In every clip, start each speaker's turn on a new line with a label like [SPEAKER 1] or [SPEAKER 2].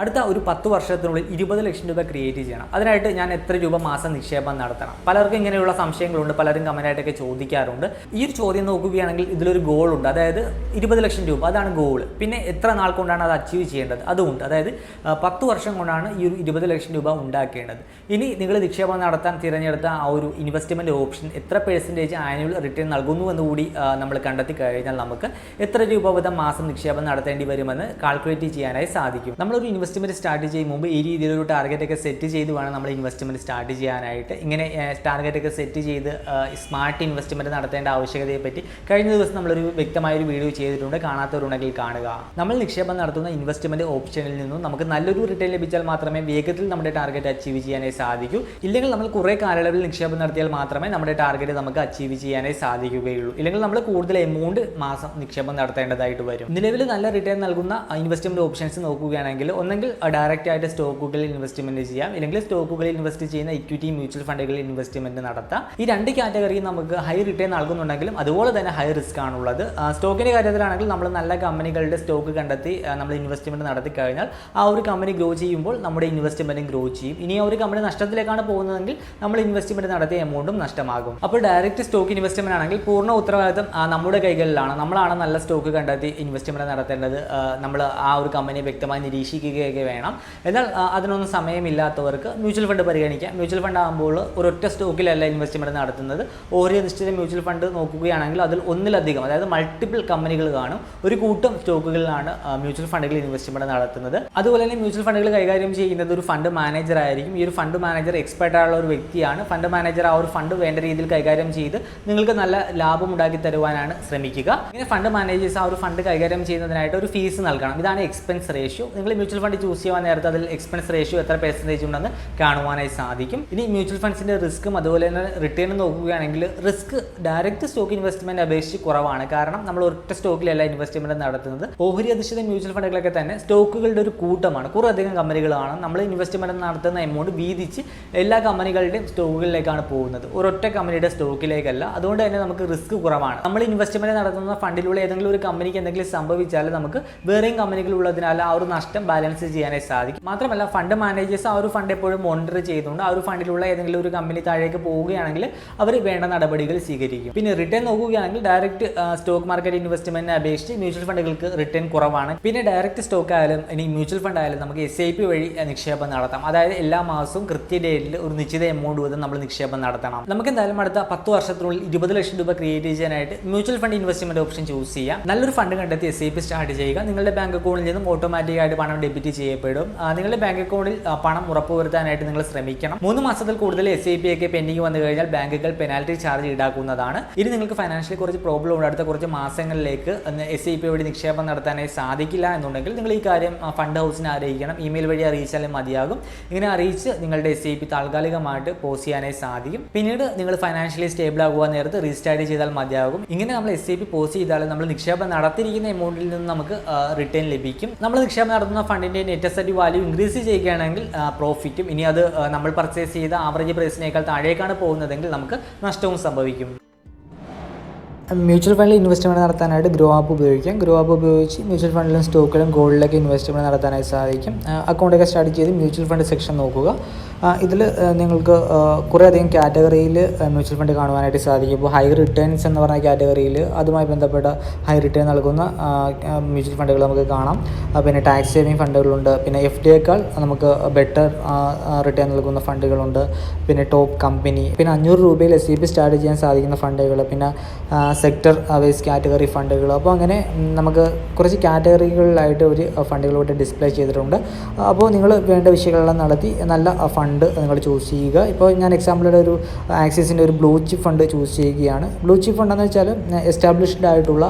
[SPEAKER 1] അടുത്ത ഒരു 10 വർഷത്തിനുള്ളിൽ 20 ലക്ഷം രൂപ ക്രിയേറ്റ് ചെയ്യണം. അതിനായിട്ട് ഞാൻ എത്ര രൂപ മാസം നിക്ഷേപം നടത്തണം? പലർക്കും ഇങ്ങനെയുള്ള സംശയങ്ങളുണ്ട്, പലരും കമൻറ്റായിട്ടൊക്കെ ചോദിക്കാറുണ്ട്. ഈ ഒരു ചോദ്യം നോക്കുകയാണെങ്കിൽ ഇതിലൊരു ഗോൾ ഉണ്ട്, അതായത് 20 ലക്ഷം രൂപ, അതാണ് ഗോൾ. പിന്നെ എത്ര നാൾ കൊണ്ടാണ് അത് അച്ചീവ് ചെയ്യേണ്ടത് അതുകൊണ്ട്, അതായത് 10 വർഷം കൊണ്ടാണ് ഈ ഒരു 20 ലക്ഷം രൂപ ഉണ്ടാക്കേണ്ടത്. ഇനി നിങ്ങൾ നിക്ഷേപം നടത്താൻ തിരഞ്ഞെടുത്ത ആ ഒരു ഇൻവെസ്റ്റ്മെൻറ്റ് ഓപ്ഷൻ എത്ര % ആനുവൽ റിട്ടേൺ നൽകുന്നു എന്നുകൂടി നമ്മൾ കണ്ടെത്തി കഴിഞ്ഞാൽ നമുക്ക് എത്ര രൂപ വീതം മാസം നിക്ഷേപം നടത്തേണ്ടി വരുമെന്ന് കാൽക്കുലേറ്റ് ചെയ്യാനായി സാധിക്കും. നമ്മളൊരു ഇൻവെസ്റ്റ്മെൻറ്റ് സ്റ്റാർട്ട് ചെയ്യും മുമ്പ് ഈ രീതിയിലൊരു ടാർഗറ്റൊക്കെ സെറ്റ് ചെയ്ത് വേണം നമ്മൾ ഇൻവെസ്റ്റ്മെൻറ്റ് സ്റ്റാർട്ട് ചെയ്യാനായിട്ട്. ഇങ്ങനെ ടാർഗറ്റൊക്കെ സെറ്റ് ചെയ്ത് സ്മാർട്ട് ഇൻവെസ്റ്റ്മെൻറ്റ് നടത്തേണ്ട ആവശ്യകതയെ പറ്റി കഴിഞ്ഞ ദിവസം നമ്മളൊരു വ്യക്തമായൊരു വീഡിയോ ചെയ്തിട്ടുണ്ട്, കാണാത്തവരുണ്ടെങ്കിൽ കാണുക. നമ്മൾ നിക്ഷേപം നടത്തുന്ന ഇൻവെസ്റ്റ്മെൻറ്റ് ഓപ്ഷനിൽ നിന്നും നമുക്ക് നല്ലൊരു റിട്ടേൺ ലഭിച്ചാൽ മാത്രമേ വേഗത്തിൽ നമ്മുടെ ടാർഗറ്റ് അച്ചീവ് ചെയ്യാനായി സാധിക്കൂ. ഇല്ലെങ്കിൽ നമ്മൾ കുറേ കാലയളവിൽ നിക്ഷേപം നടത്തിയാൽ മാത്രമേ നമ്മുടെ ടാർഗറ്റ് നമുക്ക് അച്ചീവ് ചെയ്യാനായി സാധിക്കുകയുള്ളൂ. ഇല്ലെങ്കിൽ നമ്മൾ കൂടുതൽ എമൗണ്ട് മാസം നിക്ഷേപം നടത്തേണ്ടതായിട്ട് വരും. നിലവിൽ നല്ല റിട്ടേൺ നൽകുന്ന ഇൻവെസ്റ്റ്മെൻറ്റ് ഓപ്ഷൻസ് നോക്കുകയാണെങ്കിൽ ഒന്നെങ്കിൽ ഡയറക്റ്റ് ആയിട്ട് സ്റ്റോക്കുകളിൽ ഇൻവെസ്റ്റ്മെന്റ് ചെയ്യാം, ഇല്ലെങ്കിൽ സ്റ്റോക്കുകളിൽ ഇൻവെസ്റ്റ് ചെയ്യുന്ന ഇക്വിറ്റി മ്യൂച്വൽ ഫണ്ടുകളിൽ ഇൻവെസ്റ്റ്മെന്റ് നടത്താം. ഈ രണ്ട് കാറ്റഗറിയും നമുക്ക് ഹൈ റിട്ടേൺ നൽകുന്നുണ്ടെങ്കിലും അതുപോലെ തന്നെ ഹൈ റിസ്ക് ആണുള്ളത്. സ്റ്റോക്കിന്റെ കാര്യത്തിലാണെങ്കിൽ നമ്മൾ നല്ല കമ്പനികളുടെ സ്റ്റോക്ക് കണ്ടെത്തി നമ്മൾ ഇൻവെസ്റ്റ്മെന്റ് നടത്തി കഴിഞ്ഞാൽ ആ ഒരു കമ്പനി ഗ്രോ ചെയ്യുമ്പോൾ നമ്മുടെ ഇൻവെസ്റ്റ്മെന്റും ഗ്രോ ചെയ്യും. ഇനി ആ ഒരു കമ്പനി നഷ്ടത്തിലേക്കാണ് പോകുന്നതെങ്കിൽ നമ്മൾ ഇൻവെസ്റ്റ്മെന്റ് നടത്തിയ എമൗണ്ടും നഷ്ടമാകും. അപ്പോൾ ഡയറക്റ്റ് സ്റ്റോക്ക് ഇൻവെസ്റ്റ്മെന്റ് ആണെങ്കിൽ പൂർണ്ണ ഉത്തരവാദിത്തം നമ്മുടെ കൈകളിലാണ്. നമ്മളാണ് നല്ല സ്റ്റോക്ക് കണ്ടെത്തി ഇൻവെസ്റ്റ്മെന്റ് നടത്തേണ്ടത്. നമ്മൾ ആ ഒരു കമ്പനിയെ വ്യക്തമായി നിരീക്ഷിക്കുകയൊക്കെ വേണം. എന്നാൽ അതിനൊന്നും സമയമില്ലാത്തവർക്ക് മ്യൂച്വൽ ഫണ്ട് പരിഗണിക്കാം. മ്യൂച്വൽ ഫണ്ട് ആകുമ്പോൾ ഒരൊറ്റ സ്റ്റോക്കിലല്ല ഇൻവെസ്റ്റ്മെന്റ് നടത്തുന്നത്. ഓരോ നിശ്ചിത മ്യൂച്വൽ ഫണ്ട് നോക്കുകയാണെങ്കിൽ അതിൽ ഒന്നിലധികം, അതായത് മൾട്ടിപ്പിൾ കമ്പനികൾ കാണും. ഒരു കൂട്ടം സ്റ്റോക്കുകളിലാണ് മ്യൂച്വൽ ഫണ്ടുകളിൽ ഇൻവെസ്റ്റ്മെന്റ് നടത്തുന്നത്. അതുപോലെ തന്നെ മ്യൂച്വൽ ഫണ്ടുകൾ കൈകാര്യം ചെയ്യുന്നത് ഒരു ഫണ്ട് മാനേജർ ആയിരിക്കും. ഈ ഒരു ഫണ്ട് മാനേജർ എക്സ്പെർട്ട് ആയുള്ള ഒരു വ്യക്തിയാണ്. ഫണ്ട് മാനേജർ ആ ഒരു ഫണ്ട് വേണ്ട രീതിയിൽ കൈകാര്യം ചെയ്ത് നിങ്ങൾക്ക് നല്ല ലാഭം ഉണ്ടാക്കി തരുവാനാണ് ശ്രമിക്കുക. ഇങ്ങനെ ഫണ്ട് മാനേജേഴ്സ് ആ ഒരു ഫണ്ട് കൈകാര്യം ചെയ്യുന്നതിനായിട്ട് ഒരു ഫീസ് നൽകണം. ഇതാണ് എക്സ്പെൻസ് റേഷ്യോ. നിങ്ങൾ മ്യൂച്വൽ ഫണ്ട് ചൂസ് ചെയ്യാൻ നേരത്തെ അതിൽ എക്സ്പെൻസ് റേഷ്യോ എത്ര % ഉണ്ടെന്ന് കാണുവാനായി സാധിക്കും. ഇനി മ്യൂച്വൽ ഫണ്ട്സിന്റെ റിസ്ക്കും അതുപോലെ തന്നെ റിട്ടേൺ നോക്കുകയാണെങ്കിൽ റിസ്ക് ഡയറക്റ്റ് സ്റ്റോക്ക് ഇൻവെസ്റ്റ്മെന്റ് അപേക്ഷിച്ച് കുറവാണ്. കാരണം നമ്മൾ ഒറ്റ സ്റ്റോക്കിലല്ല ഇൻവെസ്റ്റ്മെന്റ് നടത്തുന്നത്. ഓഹരി അധിഷ്ഠിത മ്യൂച്വൽ ഫണ്ടുകളൊക്കെ തന്നെ സ്റ്റോക്കുകളുടെ ഒരു കൂട്ടമാണ്, കുറേ അധികം കമ്പനികളാണ്. നമ്മൾ ഇൻവെസ്റ്റ്മെന്റ് നടത്തുന്ന എമൗണ്ട് വീതിച്ച് എല്ലാ കമ്പനികളുടെയും സ്റ്റോക്കുകളിലേക്കാണ് പോകുന്നത്, ഒരൊറ്റ കമ്പനിയുടെ സ്റ്റോക്കിലേക്കല്ല. അതുകൊണ്ട് തന്നെ നമുക്ക് റിസ്ക് കുറവാണ്. നമ്മൾ ഇൻവെസ്റ്റ്മെന്റ് നടത്തുന്ന ഫണ്ടിലൂടെ ഏതെങ്കിലും ഒരു കമ്പനിക്ക് എന്തെങ്കിലും സംഭവിച്ചാൽ നമുക്ക് വേറെയും കമ്പനികൾ ഉള്ളതിനാൽ ആ ഒരു നഷ്ടം ബാലൻസ് ചെയ്യാനായി സാധിക്കും. മാത്രമല്ല ഫണ്ട് മാനേജേഴ്സ് ആ ഒരു ഫണ്ട് എപ്പോഴും മോണിറ്റർ ചെയ്യുന്നുണ്ട്. ആ ഒരു ഫണ്ടിലുള്ള ഏതെങ്കിലും ഒരു കമ്പനി താഴേക്ക് പോവുകയാണെങ്കിൽ അവർ വേണ്ട നടപടികൾ സ്വീകരിക്കും. പിന്നെ റിട്ടേൺ നോക്കുകയാണെങ്കിൽ ഡയറക്റ്റ് സ്റ്റോക്ക് മാർക്കറ്റ് ഇൻവെസ്റ്റ്മെന്റിനെ അപേക്ഷിച്ച് മ്യൂച്വൽ ഫണ്ടുകൾക്ക് റിട്ടേൺ കുറവാണ്. പിന്നെ ഡയറക്റ്റ് സ്റ്റോക്ക് ആയാലും ഇനി മ്യൂച്വൽ ഫണ്ട് ആയാലും നമുക്ക് SIP വഴി നിക്ഷേപം നടത്താം. അതായത് എല്ലാ മാസവും കൃത്യ ഡേറ്റിൽ ഒരു നിശ്ചിത എമൗണ്ട് വീതം നമ്മൾ നിക്ഷേപം നടത്തണം. നമുക്ക് എന്തായാലും അടുത്ത 10 വർഷത്തിനുള്ളിൽ 20 ലക്ഷം രൂപ ക്രിയേറ്റ് ചെയ്യാനായിട്ട് mutual fund investment option choose ചെയ്യാം. നല്ലൊരു ഫണ്ട് കണ്ടെത്തി SIP സ്റ്റാർട്ട് ചെയ്യുക. നിങ്ങളുടെ ബാങ്ക് അക്കൗണ്ടിൽ നിന്നും ഓട്ടോമാറ്റിക്കായിട്ട് പണം ഡെബിറ്റ് ചെയ്യപ്പെടും. നിങ്ങളുടെ ബാങ്ക് അക്കൗണ്ടിൽ പണം ഉറപ്പുവരുത്താനായിട്ട് നിങ്ങൾ ശ്രമിക്കണം. 3 മാസത്തിൽ കൂടുതൽ SIP ഒക്കെ പെൻഡിങ് വന്നു കഴിഞ്ഞാൽ ബാങ്കുകൾ പെനാൽറ്റി ചാർജ് ഈടാക്കുന്നതാണ്. ഇനി നിങ്ങൾക്ക് ഫൈനാൻഷ്യലി കുറച്ച് പ്രോബ്ലം ഉണ്ട്, അടുത്ത കുറച്ച് മാസങ്ങളിലേക്ക് SIP വഴി നിക്ഷേപം നടത്താനായി സാധിക്കില്ല എന്നുണ്ടെങ്കിൽ നിങ്ങൾ ഈ കാര്യം ഫണ്ട് ഹൗസിനെ അറിയിക്കണം. ഇമെയിൽ വഴി അറിയിച്ചാലും മതിയാകും. ഇങ്ങനെ അറിയിച്ച് നിങ്ങളുടെ SIP താൽക്കാലികമായിട്ട് പോസ് ചെയ്യാനായി സാധിക്കും. പിന്നീട് നിങ്ങൾ ഫൈനാൻഷ്യലി സ്റ്റേബിൾ ആകുവാൻ നേരത്ത് റീസ്റ്റാർട്ട് ചെയ്താൽ മതിയാകും. ഇങ്ങനെ നമ്മൾ SIP പോസ് ചെയ്താൽ നമ്മൾ നിക്ഷേപം നടത്തിയിരിക്കുന്ന എമൗണ്ടിൽ നിന്ന് നമുക്ക് റിട്ടേൺ ലഭിക്കും. നമ്മൾ നിക്ഷേപം നടത്തുന്ന ഫണ്ടിന്റെ നെറ്റ് അസറ്റ് വാല്യൂ ഇൻക്രീസ് ചെയ്യുകയാണെങ്കിൽ പ്രോഫിറ്റും, ഇനി അത് നമ്മൾ പർച്ചേസ് ചെയ്ത ആവറേജ് പ്രൈസിനേക്കാൾ താഴേക്കാണ് പോകുന്നതെങ്കിൽ നമുക്ക് നഷ്ടവും സംഭവിക്കും. മ്യൂച്വൽ ഫണ്ടിൽ ഇൻവെസ്റ്റ്മെൻറ്റ് നടത്താനായിട്ട് ഗ്രോ ആപ്പ് ഉപയോഗിക്കാം. ഗ്രോ ആപ്പ് ഉപയോഗിച്ച് മ്യൂച്വൽ ഫണ്ടിലും സ്റ്റോക്കിലും ഗോൾഡിലൊക്കെ ഇൻവെസ്റ്റ്മെൻറ്റ് നടത്താനായി സാധിക്കും. അക്കൗണ്ടൊക്കെ സ്റ്റാർട്ട് ചെയ്ത് മ്യൂച്വൽ ഫണ്ട് സെക്ഷൻ നോക്കുക. ഇതിൽ നിങ്ങൾക്ക് കുറേ അധികം കാറ്റഗറിയിൽ മ്യൂച്വൽ ഫണ്ട് കാണുവാനായിട്ട് സാധിക്കും. ഇപ്പോൾ ഹൈ റിട്ടേൺസ് എന്ന് പറഞ്ഞ കാറ്റഗറിയിൽ അതുമായി ബന്ധപ്പെട്ട ഹൈ റിട്ടേൺ നൽകുന്ന മ്യൂച്വൽ ഫണ്ടുകൾ നമുക്ക് കാണാം. പിന്നെ ടാക്സ് സേവിങ് ഫണ്ടുകളുണ്ട്. പിന്നെ FDയേക്കാൾ നമുക്ക് ബെറ്റർ റിട്ടേൺ നൽകുന്ന ഫണ്ടുകളുണ്ട്. പിന്നെ ടോപ്പ് കമ്പനി, പിന്നെ 500 രൂപയിൽ SIP സ്റ്റാർട്ട് ചെയ്യാൻ സാധിക്കുന്ന ഫണ്ടുകൾ, പിന്നെ സെക്ടർ വൈസ് കാറ്റഗറി ഫണ്ടുകൾ. അപ്പോൾ അങ്ങനെ നമുക്ക് കുറച്ച് കാറ്റഗറികളിലായിട്ട് ഒരു ഫണ്ടുകളോട്ട് ഡിസ്പ്ലേ ചെയ്തിട്ടുണ്ട്. അപ്പോൾ നിങ്ങൾ വേണ്ട വിഷയങ്ങളെല്ലാം നടത്തി നല്ല ഫണ്ട് നിങ്ങൾ ചൂസ് ചെയ്യുക. ഇപ്പോൾ ഞാൻ എക്സാമ്പിളിൻ്റെ ഒരു ആക്സിസിൻ്റെ ഒരു ബ്ലൂ ചിപ്പ് ഫണ്ട് ചൂസ് ചെയ്യുകയാണ്. ബ്ലൂ ചിപ്പ് ഫണ്ട് എന്ന് വെച്ചാൽ എസ്റ്റാബ്ലിഷ്ഡ് ആയിട്ടുള്ള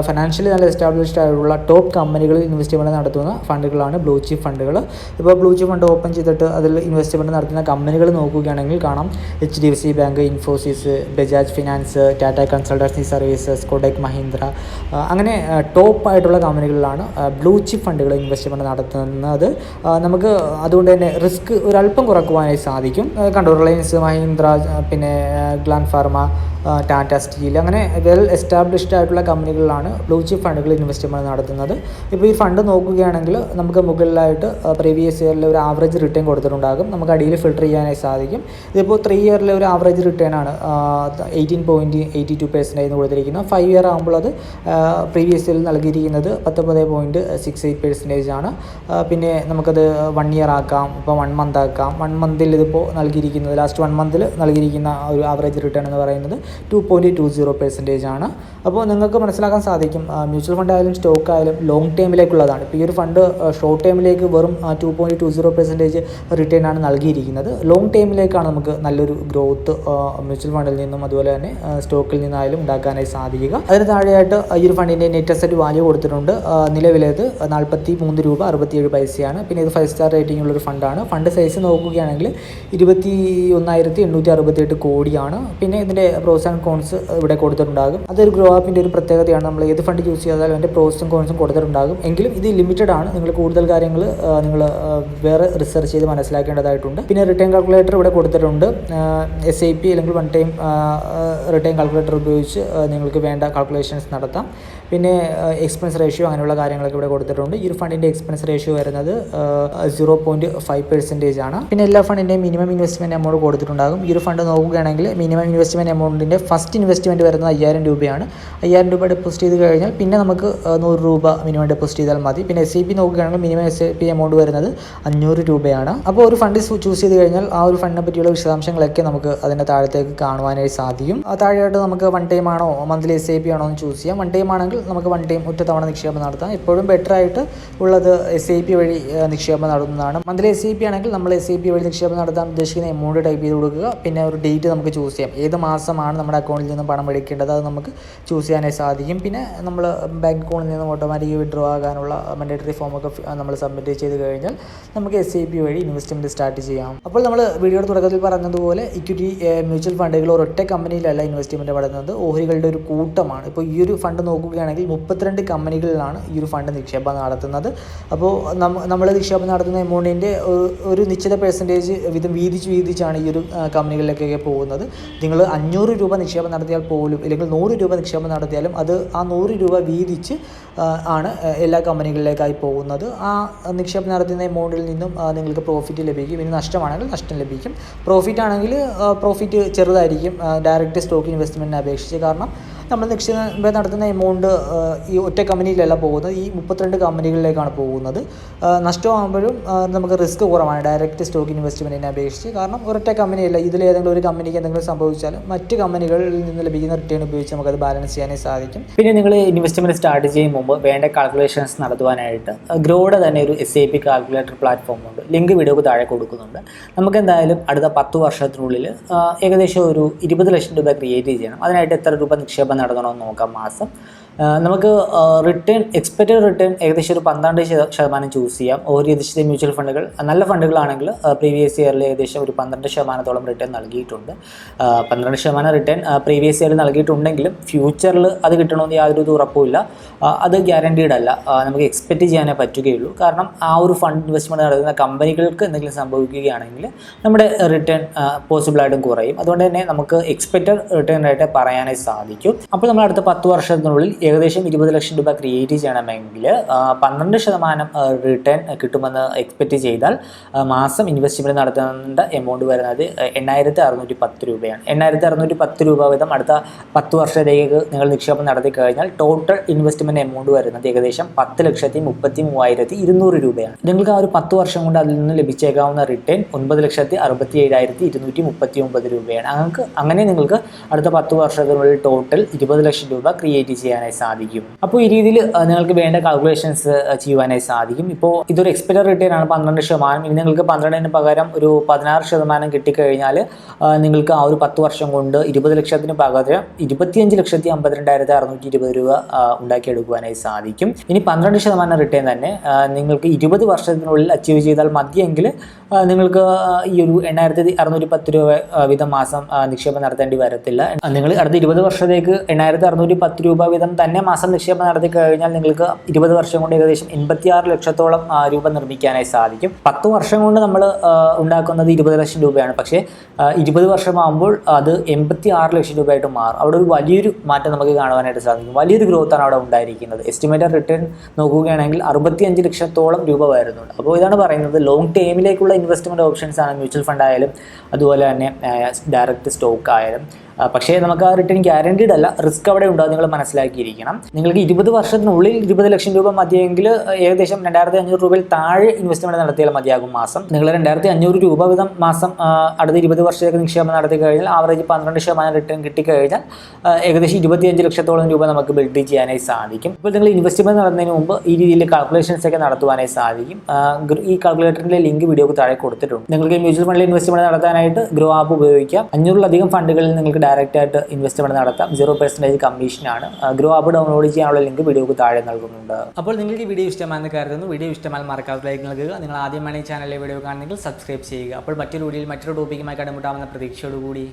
[SPEAKER 1] ഫിനാൻഷ്യലി നല്ല എസ്റ്റാബ്ലിഷ്ഡ് ആയിട്ടുള്ള ടോപ്പ് കമ്പനികളിൽ ഇൻവെസ്റ്റ്മെൻറ്റ് നടത്തുന്ന ഫണ്ടുകളാണ് ബ്ലൂ ചിപ്പ് ഫണ്ടുകൾ. ഇപ്പോൾ ബ്ലൂ ചിപ്പ് ഫണ്ട് ഓപ്പൺ ചെയ്തിട്ട് അതിൽ ഇൻവെസ്റ്റ്മെൻറ്റ് നടത്തുന്ന കമ്പനികൾ നോക്കുകയാണെങ്കിൽ കാണാം HDFC bank, Infosys, Bajaj finance, Tata consultancy services, Kotak Mahindra, അങ്ങനെ ടോപ്പായിട്ടുള്ള കമ്പനികളിലാണ് ബ്ലൂ ചിപ്പ് ഫണ്ടുകൾ ഇൻവെസ്റ്റ്മെൻറ്റ് നടത്തുന്നത്. നമുക്ക് അതുകൊണ്ട് തന്നെ റിസ്ക് ഒരല്പം കുറക്കുവാനായി സാധിക്കും. കണ്ടോ, റിലയൻസ്, മഹീന്ദ്ര, പിന്നെ ഗ്ലാൻ ഫാർമ, ടാറ്റ സ്റ്റീൽ, അങ്ങനെ വെൽ എസ്റ്റാബ്ലിഷ്ഡ് ആയിട്ടുള്ള കമ്പനികളിലാണ് ബ്ലൂ ചിപ്പ് ഫണ്ടുകൾ ഇൻവെസ്റ്റ്മെൻറ്റ് നടത്തുന്നത്. ഇപ്പോൾ ഈ ഫണ്ട് നോക്കുകയാണെങ്കിൽ നമുക്ക് മുകളിലായിട്ട് പ്രീവിയസ് ഇയറിലെ ഒരു ആവറേജ് റിട്ടേൺ കൊടുത്തിട്ടുണ്ടാകും. നമുക്ക് അടിയിൽ ഫിൽട്ടർ ചെയ്യാനായി സാധിക്കും. ഇതിപ്പോൾ 3 ഇയറിലെ ഒരു ആവറേജ് റിട്ടേൺ ആണ് 18.82% എന്ന് കൊടുത്തിരിക്കുന്നത്. 5 ഇയർ ആകുമ്പോൾ അത് പ്രീവിയസ് ഇയറിൽ നൽകിയിരിക്കുന്നത് 19.68% ആണ്. പിന്നെ നമുക്കത് 1 ഇയർ ആക്കാം, ഇപ്പോൾ 1 മന്ത് ആക്കാം. 1 മന്തിൽ ഇതിപ്പോൾ നൽകിയിരിക്കുന്നത് ലാസ്റ്റ് 1 മന്തിൽ നൽകിയിരിക്കുന്ന ഒരു ആവറേജ് റിട്ടേൺ എന്ന് പറയുന്നത് 2.20% ആണ്. അപ്പോൾ നിങ്ങൾക്ക് മനസ്സിലാക്കാൻ സാധിക്കും മ്യൂച്വൽ ഫണ്ട് ആയാലും സ്റ്റോക്ക് ആയാലും ലോങ് ടൈമിലേക്കുള്ളതാണ്. ഇപ്പോൾ ഈ ഒരു ഫണ്ട് ഷോർട്ട് ടൈമിലേക്ക് വെറും 2.20% റിട്ടേൺ ആണ് നൽകിയിരിക്കുന്നത്. ലോങ് ടൈമിലേക്കാണ് നമുക്ക് നല്ലൊരു ഗ്രോത്ത് മ്യൂച്വൽ ഫണ്ടിൽ നിന്നും അതുപോലെ തന്നെ സ്റ്റോക്കിൽ നിന്നായാലും ഉണ്ടാക്കാനായി സാധിക്കുക. അതിന് താഴെയായിട്ട് ഈ ഒരു ഫണ്ടിൻ്റെ നെറ്റ് അസറ്റ് വാല്യൂ കൊടുത്തിട്ടുണ്ട്. നിലവിലേത് 43 രൂപ 67 പൈസയാണ്. പിന്നെ ഇത് 5 സ്റ്റാർ റേറ്റിംഗ് ഉള്ളൊരു ഫണ്ടാണ്. ഫണ്ട് സൈസ് നോക്കുകയാണെങ്കിൽ 21,868 കോടിയാണ്. പിന്നെ ഇതിൻ്റെ പ്രോസ് ആൻഡ് കോൺസ് ഇവിടെ കൊടുത്തിട്ടുണ്ടാകും. അതൊരു ഗ്രോ ആപ്പിൻ്റെ ഒരു പ്രത്യേകതയാണ്. നമ്മൾ ഏത് ഫണ്ട് ചൂസ് ചെയ്താലും അതിൻ്റെ പ്രോസും കോൺസും കൊടുത്തിട്ടുണ്ടാകും. എങ്കിലും ഇത് ലിമിറ്റഡ് ആണ്. നിങ്ങൾ കൂടുതൽ കാര്യങ്ങൾ നിങ്ങൾ വേറെ റിസർച്ച് ചെയ്ത് മനസ്സിലാക്കേണ്ടതായിട്ടുണ്ട്. പിന്നെ റിട്ടേൺ കാൽക്കുലേറ്റർ ഇവിടെ കൊടുത്തിട്ടുണ്ട്. SIP അല്ലെങ്കിൽ വൺ ടൈം റിട്ടേൺ കാൽക്കുലേറ്റർ ഉപയോഗിച്ച് നിങ്ങൾക്ക് വേണ്ട കാൽക്കുലേഷൻസ് നടത്താം. പിന്നെ എക്സ്പെൻസ് റേഷ്യോ അങ്ങനെയുള്ള കാര്യങ്ങളൊക്കെ ഇവിടെ കൊടുത്തിട്ടുണ്ട്. ഈ ഒരു ഫണ്ടിൻ്റെ എക്സ്പെൻസ് റേഷ്യോ വരുന്നത് 0.5% ആണ്. പിന്നെ എല്ലാ ഫണ്ടിൻ്റെയും മിനിമം ഇൻവെസ്റ്റ്മെൻറ്റ് എമൗണ്ട് കൊടുത്തിട്ടുണ്ടാകും. ഈ ഒരു ഫണ്ട് നോക്കുകയാണെങ്കിൽ മിനിമം ഇൻവെസ്റ്റ്മെൻറ്റ് എമൗണ്ടിൻ്റെ ഫസ്റ്റ് ഇൻവെസ്റ്റ്മെൻറ്റ് വരുന്നത് 5,000 രൂപയാണ്. 5,000 രൂപ ഡെപ്പോസിറ്റ് ചെയ്ത് കഴിഞ്ഞാൽ പിന്നെ നമുക്ക് 100 രൂപ മിനിമം ഡെപ്പോസിറ്റ് ചെയ്താൽ മതി. പിന്നെ SIP നോക്കുകയാണെങ്കിൽ മിനിമം SIP എമൗണ്ട് വരുന്നത് 500 രൂപയാണ്. അപ്പോൾ ഒരു ഫണ്ട് ചൂസ് ചെയ്ത് കഴിഞ്ഞാൽ ആ ഒരു ഫണ്ടിനെ പറ്റിയുള്ള വിശദാംശങ്ങളൊക്കെ നമുക്ക് അതിൻ്റെ താഴത്തേക്ക് കാണുവാനായി സാധിക്കും. താഴെയായിട്ട് നമുക്ക് വൺ ടൈം ആണോ മന്ത്ലി SIP ആണോ എന്ന് ചൂസ് ചെയ്യാം. വൺ ടൈം ആണെങ്കിൽ നമുക്ക് വൺ ടൈം ഒറ്റ തവണ നിക്ഷേപം നടത്താം. എപ്പോഴും ബെറ്റർ ആയിട്ട് ഉള്ളത് SIP വഴി നിക്ഷേപം നടത്തുന്നതാണ്. മന്ത്ലി SIP ആണെങ്കിൽ നമ്മൾ SIP വഴി നിക്ഷേപം നടത്താൻ ഉദ്ദേശിക്കുന്ന എമൗണ്ട് ടൈപ്പ് ചെയ്ത് കൊടുക്കുക. പിന്നെ ഒരു ഡേറ്റ് നമുക്ക് ചൂസ് ചെയ്യാം. ഏത് മാസമാണ് നമ്മുടെ അക്കൗണ്ടിൽ നിന്ന് പണം എടുക്കേണ്ടത് അത് നമുക്ക് ചൂസ് ചെയ്യാനായി സാധിക്കും. പിന്നെ നമ്മൾ ബാങ്ക് അക്കൗണ്ടിൽ നിന്ന് ഓട്ടോമാറ്റിക് വിഡ്രോ ആകാനുള്ള മാൻഡേറ്ററി ഫോമൊക്കെ നമ്മൾ സബ്മിറ്റ് ചെയ്ത് കഴിഞ്ഞാൽ നമുക്ക് SIP വഴി ഇൻവെസ്റ്റ്മെൻറ്റ് സ്റ്റാർട്ട് ചെയ്യാം. അപ്പോൾ നമ്മൾ വീഡിയോയുടെ തുടക്കത്തിൽ പറഞ്ഞതുപോലെ ഇക്വിറ്റി മ്യൂച്വൽ ഫണ്ടുകൾ ഒരൊറ്റ കമ്പനിയിലല്ല ഇൻവെസ്റ്റ്മെൻറ്റ് നടത്തുന്നത്, ഓഹരികളുടെ ഒരു കൂട്ടമാണ്. ഇപ്പോൾ ഈ ഒരു ഫണ്ട് നോക്കുകയാണെങ്കിൽ 32 കമ്പനികളിലാണ് ഈ ഒരു ഫണ്ട് നിക്ഷേപം നടത്തുന്നത്. അപ്പോൾ നമ്മൾ നിക്ഷേപം നടത്തുന്ന എമൗണ്ടിൻ്റെ ഒരു നിശ്ചിത പെർസെൻറ്റേജ് വീതിച്ചാണ് ഈ ഒരു കമ്പനികളിലേക്കൊക്കെ പോകുന്നത്. നിങ്ങൾ 500 രൂപ നിക്ഷേപം നടത്തിയാൽ പോലും അല്ലെങ്കിൽ 100 രൂപ നിക്ഷേപം നടത്തിയാലും അത് ആ 100 രൂപ വീതിച്ച് ആണ് എല്ലാ കമ്പനികളിലേക്കായി പോകുന്നത്. ആ നിക്ഷേപം നടത്തുന്ന എമൗണ്ടിൽ നിന്നും നിങ്ങൾക്ക് പ്രോഫിറ്റ് ലഭിക്കും. ഇനി നഷ്ടമാണെങ്കിൽ നഷ്ടം ലഭിക്കും. പ്രോഫിറ്റ് ആണെങ്കിൽ പ്രോഫിറ്റ് ചെറുതായിരിക്കും ഡയറക്റ്റ് സ്റ്റോക്ക് ഇൻവെസ്റ്റ്മെൻറ്റിനെ അപേക്ഷിച്ച്. കാരണം നമ്മൾ നിക്ഷേപം നടത്തുന്ന എമൗണ്ട് ഈ ഒറ്റ കമ്പനിയിലല്ല പോകുന്നത്, ഈ 32 കമ്പനികളിലേക്കാണ് പോകുന്നത്. നഷ്ടമാകുമ്പോഴും നമുക്ക് റിസ്ക് കുറവാണ് ഡയറക്റ്റ് സ്റ്റോക്ക് ഇൻവെസ്റ്റ്മെൻറ്റിനെ അപേക്ഷിച്ച്. കാരണം ഒരൊറ്റ കമ്പനിയല്ല, ഇതിലേതെങ്കിലും ഒരു കമ്പനിക്ക് എന്തെങ്കിലും സംഭവിച്ചാലും മറ്റ് കമ്പനികളിൽ നിന്ന് ലഭിക്കുന്ന റിട്ടേൺ ഉപയോഗിച്ച് നമുക്കത് ബാലൻസ് ചെയ്യാനായി സാധിക്കും. പിന്നെ നിങ്ങൾ ഇൻവെസ്റ്റ്മെൻറ്റ് സ്റ്റാർട്ട് ചെയ്യും മുമ്പ് വേണ്ട കാൽക്കുലേഷൻസ് നടത്തുവാനായിട്ട് ഗ്രോയുടെ തന്നെ ഒരു SIP കാൽക്കുലേറ്റർ പ്ലാറ്റ്ഫോം ഉണ്ട്. ലിങ്ക് വീഡിയോക്ക് താഴെ കൊടുക്കുന്നുണ്ട്. നമുക്ക് എന്തായാലും അടുത്ത 10 വർഷത്തിനുള്ളിൽ ഏകദേശം ഒരു 20 ലക്ഷം രൂപ ക്രിയേറ്റ് ചെയ്യണം. അതിനായിട്ട് എത്ര രൂപ നിക്ഷേപം നടത്തണമെന്ന് നോക്കാം. മാസം നമുക്ക് എക്സ്പെക്റ്റഡ് റിട്ടേൺ ഏകദേശം ഒരു 12% ചൂസ് ചെയ്യാം. ഓഹരി അധിഷ്ഠിത മ്യൂച്വൽ ഫണ്ടുകൾ നല്ല ഫണ്ടുകളാണെങ്കിൽ പ്രീവിയസ് ഇയറിൽ ഏകദേശം ഒരു 12% റിട്ടേൺ നൽകിയിട്ടുണ്ട്. 12% റിട്ടേൺ പ്രീവിയസ് ഇയറിൽ നൽകിയിട്ടുണ്ടെങ്കിലും ഫ്യൂച്ചറിൽ അത് കിട്ടണമെന്ന് യാതൊരു ഉറപ്പുമില്ല. അത് ഗ്യാരണ്ടീഡ് അല്ല, നമുക്ക് എക്സ്പെക്റ്റ് ചെയ്യാനേ പറ്റുകയുള്ളൂ. കാരണം ആ ഒരു ഫണ്ട് ഇൻവെസ്റ്റ്മെൻറ്റ് നടത്തുന്ന കമ്പനികൾക്ക് എന്തെങ്കിലും സംഭവിക്കുകയാണെങ്കിൽ നമ്മുടെ റിട്ടേൺ പോസിബിളായിട്ടും കുറയും. അതുകൊണ്ട് തന്നെ നമുക്ക് എക്സ്പെക്റ്റഡ് റിട്ടേൺ ആയിട്ട് പറയാനായി സാധിക്കും. അപ്പോൾ നമ്മൾ അടുത്ത 10 വർഷത്തിനുള്ളിൽ ഏകദേശം 20 ലക്ഷം രൂപ ക്രിയേറ്റ് ചെയ്യണമെങ്കിൽ 12% റിട്ടേൺ കിട്ടുമെന്ന് എക്സ്പെക്റ്റ് ചെയ്താൽ മാസം ഇൻവെസ്റ്റ്മെൻറ്റ് നടത്തേണ്ട എമൗണ്ട് വരുന്നത് 8,610 രൂപയാണ്. 8,610 രൂപ വീതം അടുത്ത 10 വർഷത്തേക്ക് നിങ്ങൾ നിക്ഷേപം നടത്തി കഴിഞ്ഞാൽ ടോട്ടൽ ഇൻവെസ്റ്റ്മെൻറ്റ് എമൗണ്ട് വരുന്നത് ഏകദേശം 10,33,200 രൂപയാണ്. നിങ്ങൾക്ക് ആ ഒരു 10 വർഷം കൊണ്ട് അതിൽ നിന്ന് ലഭിച്ചേക്കാവുന്ന റിട്ടേൺ 9,67,239 രൂപയാണ്. അങ്ങനെ നിങ്ങൾക്ക് അടുത്ത 10 വർഷത്തിനുള്ളിൽ ടോട്ടൽ 20 ലക്ഷം രൂപ ക്രിയേറ്റ് ചെയ്യാനായി സാധിക്കും. അപ്പോൾ ഈ രീതിയിൽ നിങ്ങൾക്ക് വേണ്ട കാൽക്കുലേഷൻസ് ചെയ്യുവാനായി സാധിക്കും. ഇപ്പോൾ ഇതൊരു എക്സ്പെക്റ്റഡ് റിട്ടേൺ ആണ് 12%. ഇനി നിങ്ങൾക്ക് 12-ന് പകരം ഒരു 16% കിട്ടിക്കഴിഞ്ഞാൽ നിങ്ങൾക്ക് ആ ഒരു 10 വർഷം കൊണ്ട് 20 ലക്ഷത്തിന് പകരം 25,52,620 രൂപ ഉണ്ടാക്കിയെടുക്കുവാനായി സാധിക്കും. ഇനി 12% റിട്ടേൺ തന്നെ നിങ്ങൾക്ക് 20 വർഷത്തിനുള്ളിൽ അച്ചീവ് ചെയ്താൽ മതിയെങ്കിൽ നിങ്ങൾക്ക് ഈ ഒരു 8,610 രൂപ വീതം മാസം നിക്ഷേപം നടത്തേണ്ടി വരത്തില്ല. നിങ്ങൾ അടുത്ത 20 വർഷത്തേക്ക് 8,610 രൂപ വീതം തന്നെ മാസം നിക്ഷേപം നടത്തി കഴിഞ്ഞാൽ നിങ്ങൾക്ക് 20 വർഷം കൊണ്ട് ഏകദേശം 86 ലക്ഷത്തോളം രൂപ നിർമ്മിക്കാനായി സാധിക്കും. 10 വർഷം കൊണ്ട് നമ്മൾ ഉണ്ടാക്കുന്നത് 20 ലക്ഷം രൂപയാണ്. പക്ഷേ 20 വർഷമാകുമ്പോൾ അത് 86 ലക്ഷം രൂപയായിട്ട് മാറും. അവിടെ ഒരു വലിയൊരു മാറ്റം നമുക്ക് കാണുവാനായിട്ട് സാധിക്കും. വലിയൊരു ഗ്രോത്താണ് അവിടെ ഉണ്ടായിരിക്കുന്നത്. എസ്റ്റിമേറ്റഡ് റിട്ടേൺ നോക്കുകയാണെങ്കിൽ 65 ലക്ഷത്തോളം രൂപ വരുന്നുണ്ട്. അപ്പോൾ ഇതാണ് പറയുന്നത്, ലോങ് ടേമിലേക്കുള്ള ഇൻവെസ്റ്റ്മെൻറ്റ് ഓപ്ഷൻസ് ആണ് മ്യൂച്വൽ ഫണ്ട് ആയാലും അതുപോലെ തന്നെ ഡയറക്റ്റ് സ്റ്റോക്ക് ആയാലും. പക്ഷേ നമുക്ക് ആ റിട്ടേൺ ഗ്യാരണ്ടീഡ് അല്ല, റിസ്ക് അവിടെ ഉണ്ടാകും, നിങ്ങൾ മനസ്സിലാക്കിയിരിക്കണം. നിങ്ങൾക്ക് 20 വർഷത്തിനുള്ളിൽ 20 ലക്ഷം രൂപ മതിയെങ്കിൽ ഏകദേശം 2500 രൂപയിൽ താഴെ ഇൻവെസ്റ്റ്മെൻറ്റ് നടത്തിയാൽ മതിയാകും മാസം. നിങ്ങൾ 2500 രൂപ വീതം മാസം അടുത്ത 20 വർഷത്തേക്ക് നിക്ഷേപം നടത്തി കഴിഞ്ഞാൽ ആവറേജ് 12% റിട്ടേൺ കിട്ടിക്കഴിഞ്ഞാൽ ഏകദേശം 25 ലക്ഷത്തോളം രൂപ നമുക്ക് ബിൽഡ് ചെയ്യാനായി സാധിക്കും. ഇപ്പോൾ നിങ്ങൾ ഇൻവെസ്റ്റ്മെൻറ്റ് നടത്തുന്നതിന് മുമ്പ് ഈ രീതിയിൽ കാൽക്കുലേഷൻസ് ഒക്കെ നടത്തുവാനായി സാധിക്കും. ഈ കാൽക്കുലേറ്ററിൻ്റെ ലിങ്ക് വീഡിയോക്ക് താഴെ കൊടുത്തിട്ടുണ്ട്. നിങ്ങൾക്ക് മ്യൂച്വൽ ഫണ്ടിൽ ഇൻവെസ്റ്റ്മെൻറ്റ് നടത്താനായിട്ട് ഗ്രോ ആപ്പ് ഉപയോഗിക്കാം. 500-ലധികം ഫണ്ടുകളിൽ നിങ്ങൾക്ക് ഡയറക്റ്റ് ആയിട്ട് ഇൻവെസ്റ്റ്മെന്റ് നടത്താം. 0% കമ്മീഷനാണ്. ഗ്രോ ആപ്പ് ഡൗൺലോഡ് ചെയ്യാനുള്ള ലിങ്ക് വീഡിയോക്ക് താഴെ നൽകുന്നുണ്ട്. അപ്പോൾ നിങ്ങൾക്ക് ഈ വീഡിയോ ഇഷ്ടമാണെന്ന് കരുതുന്നു. വീഡിയോ ഇഷ്ടമായാൽ മറക്കാതെ ലൈക്ക് നൽകുക. നിങ്ങൾ ആദ്യമാണ് ഈ ചാനലിലെ വീഡിയോ കാണുന്നെങ്കിൽ സബ്സ്ക്രൈബ് ചെയ്യുക. അപ്പോൾ മറ്റൊരു വീഡിയോയിൽ മറ്റൊരു ടോപ്പിക്കുമായി കണ്ടുമുട്ടാമെന്ന പ്രതീക്ഷയോടുകൂടി